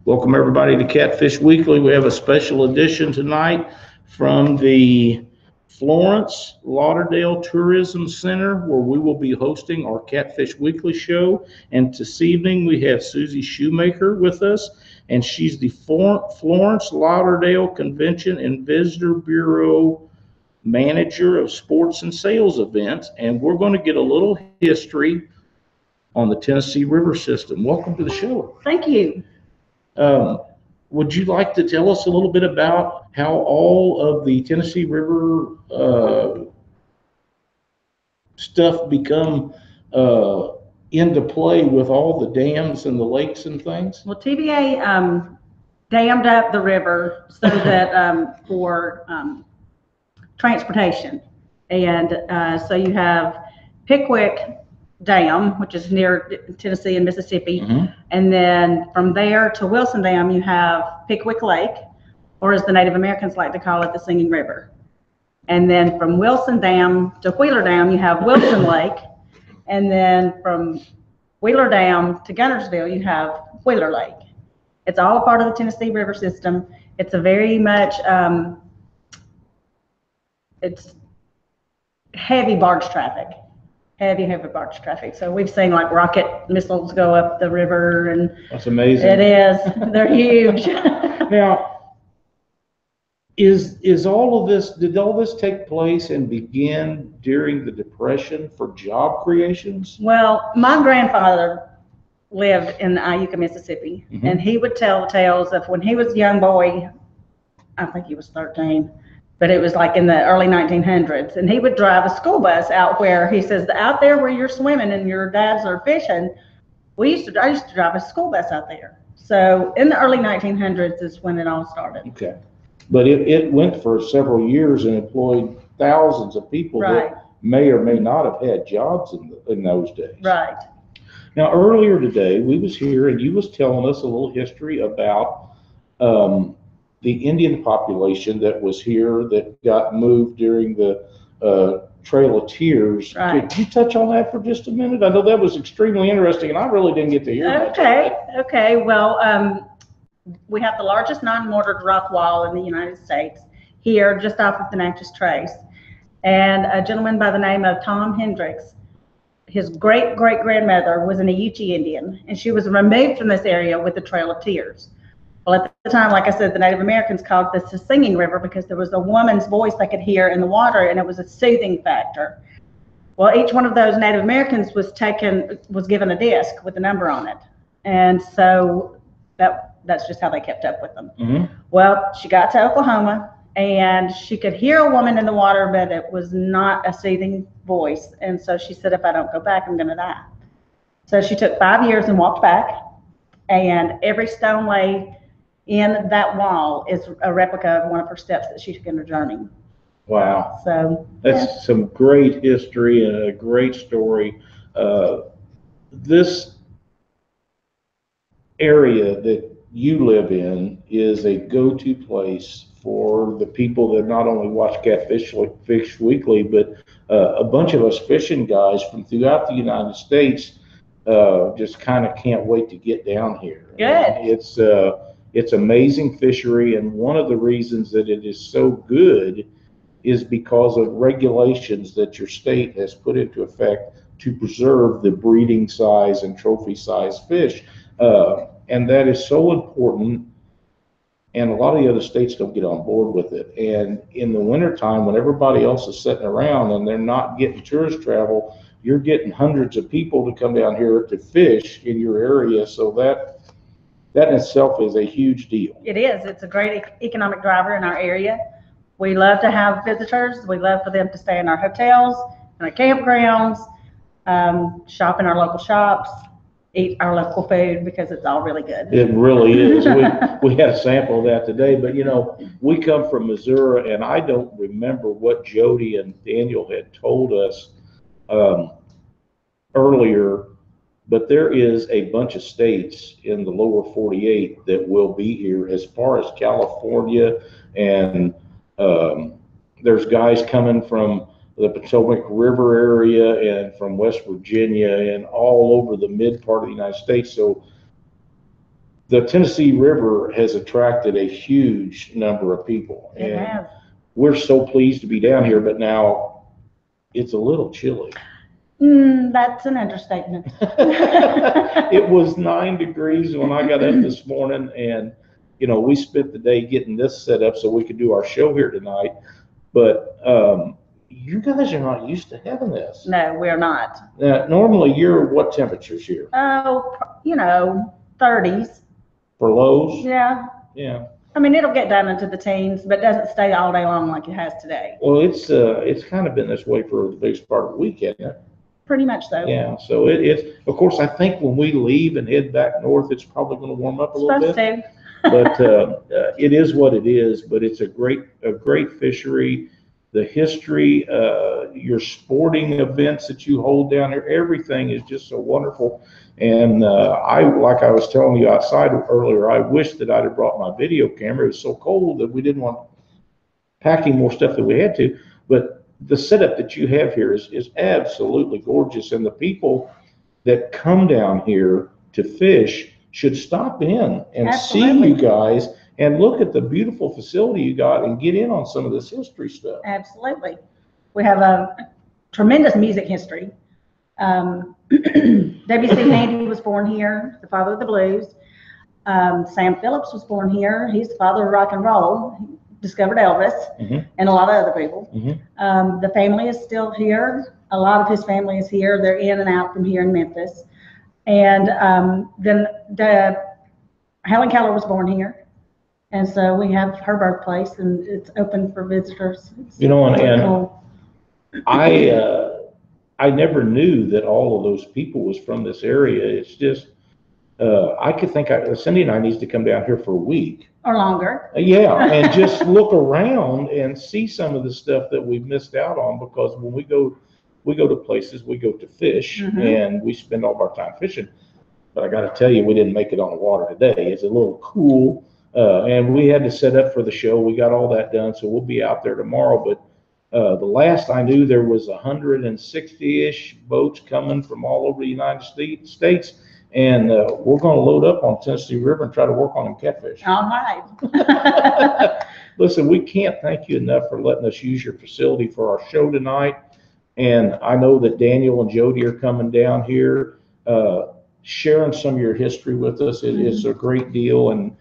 Welcome everybody to Catfish Weekly. We have a special edition tonight from the Florence Lauderdale Tourism Center, where we will be hosting our Catfish Weekly show. And this evening we have Susie Shoemaker with us, and she's the Florence Lauderdale Convention and Visitor Bureau Manager of Sports and Sales Events. And we're going to get a little history on the Tennessee River system. Welcome to the show. Thank you. Would you like to tell us a little bit about how all of the Tennessee River stuff become into play with all the dams and the lakes and things? Well, TVA dammed up the river so that for transportation, and so you have Pickwick Dam, which is near Tennessee and Mississippi, and then from there to Wilson Dam you have Pickwick Lake, or as the Native Americans like to call it, the Singing River. And then from Wilson Dam to Wheeler Dam you have Wilson Lake, and then from Wheeler Dam to Gunnersville you have Wheeler Lake. It's all a part of the Tennessee River system. It's a very much it's heavy barge traffic. Heavy barge traffic. So we've seen like rocket missiles go up the river, and that's amazing. It is. They're huge. Now, is all of this? Did all this take place and begin during the Depression for job creations? Well, my grandfather lived in Iuka, Mississippi, and he would tell tales of when he was a young boy. I think he was 13. But it was like in the early 1900s, and he would drive a school bus out where he says, out there where you're swimming and your dads are fishing, I used to drive a school bus out there. So in the early 1900s is when it all started. Okay, but it went for several years and employed thousands of people that may or may not have had jobs in those days. Right. Now earlier today we was here and you was telling us a little history about the Indian population that was here that got moved during the Trail of Tears. Right. Could you touch on that for just a minute? I know that was extremely interesting, and I really didn't get to hear much of that. Okay. Well, we have the largest non-mortared rock wall in the United States here, just off of the Natchez Trace. And a gentleman by the name of Tom Hendricks, his great-great-grandmother was an Aiuchi Indian, and she was removed from this area with the Trail of Tears. Well, at the time, like I said, the Native Americans called this the Singing River because there was a woman's voice they could hear in the water, and it was a soothing factor. Well, each one of those Native Americans was given a disc with a number on it, and so that's just how they kept up with them. Well, she got to Oklahoma, and she could hear a woman in the water, but it was not a soothing voice, and so she said, if I don't go back, I'm going to die. So she took 5 years and walked back, and every stone laid in that wall is a replica of one of her steps that she took in her journey. Wow. So that's some great history and a great story. This area that you live in is a go-to place for the people that not only watch Catfish Weekly, but a bunch of us fishing guys from throughout the United States just kind of can't wait to get down here. Good. It's amazing fishery, and one of the reasons that it is so good is because of regulations that your state has put into effect to preserve the breeding size and trophy size fish. And that is so important, and a lot of the other states don't get on board with it. And in the wintertime, when everybody else is sitting around and they're not getting tourist travel, you're getting hundreds of people to come down here to fish in your area. So that in itself is a huge deal. It is. It's a great economic driver in our area. We love to have visitors. We love for them to stay in our hotels, in our campgrounds, shop in our local shops, eat our local food, because it's all really good. It really is. We had a sample of that today, but you know, we come from Missouri, and I don't remember what Jody and Daniel had told us earlier, but there is a bunch of states in the lower 48 that will be here, as far as California, and there's guys coming from the Potomac River area and from West Virginia and all over the mid part of the United States. So the Tennessee River has attracted a huge number of people. It And has. we're so pleased to be down here, but now it's a little chilly. That's an understatement. It was 9 degrees when I got up this morning, and we spent the day getting this set up so we could do our show here tonight. But you guys are not used to having this. No, we're not. Normally, you're what temperatures here? Oh, 30s. For lows? Yeah. Yeah. I mean, it'll get down into the teens, but doesn't stay all day long like it has today. Well, it's kind of been this way for the biggest part of the weekend. Pretty much so. Yeah. So it's, of course, I think when we leave and head back north, it's probably going to warm up a little bit. Supposed to. But it is what it is. But it's a great fishery. The history, your sporting events that you hold down here, everything is just so wonderful. And like I was telling you outside earlier, I wish that I'd have brought my video camera. It was so cold that we didn't want packing more stuff than we had to. But the setup that you have here is absolutely gorgeous. And the people that come down here to fish should stop in and Absolutely. see you guys and look at the beautiful facility you got and get in on some of this history stuff. Absolutely. We have a tremendous music history. W.C. Handy was born here, the father of the blues. Sam Phillips was born here. He's the father of rock and roll. He discovered Elvis and a lot of other people. The family is still here. A lot of his family is here. They're in and out from here in Memphis. And then Helen Keller was born here. And so we have her birthplace, and it's open for visitors. And cool. I never knew that all of those people was from this area. It's just, I could think Cindy and I needs to come down here for a week. Or longer. Yeah, and just look around and see some of the stuff that we've missed out on, because when we go to places, we go to fish, and we spend all of our time fishing. But I got to tell you, we didn't make it on the water today. It's a little cool, and we had to set up for the show. We got all that done, so we'll be out there tomorrow. But the last I knew, there was 160-ish boats coming from all over the United States, and we're going to load up on Tennessee River and try to work on them catfish. All right. Listen, we can't thank you enough for letting us use your facility for our show tonight. And I know that Daniel and Jody are coming down here, sharing some of your history with us. It's a great deal, and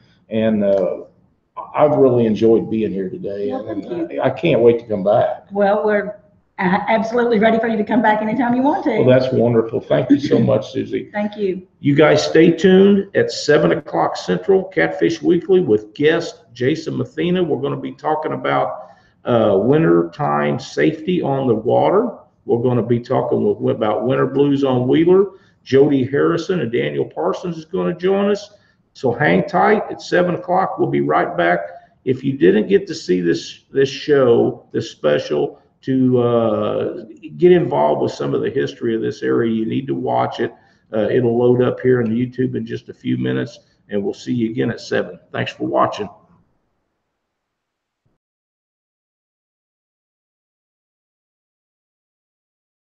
I've really enjoyed being here today. Well, thank you. I can't wait to come back. Well, we're absolutely ready for you to come back anytime you want to. Well, that's wonderful. Thank you so much, Susie. Thank you. You guys stay tuned at 7 o'clock Central, Catfish Weekly with guest Jason Mathena. We're going to be talking about wintertime safety on the water. We're going to be talking about winter blues on Wheeler. Jody Harrison and Daniel Parsons is going to join us. So hang tight at 7 o'clock. We'll be right back. If you didn't get to see this show, this special, to get involved with some of the history of this area, you need to watch it. It'll load up here on YouTube in just a few minutes, and we'll see you again at 7. Thanks for watching.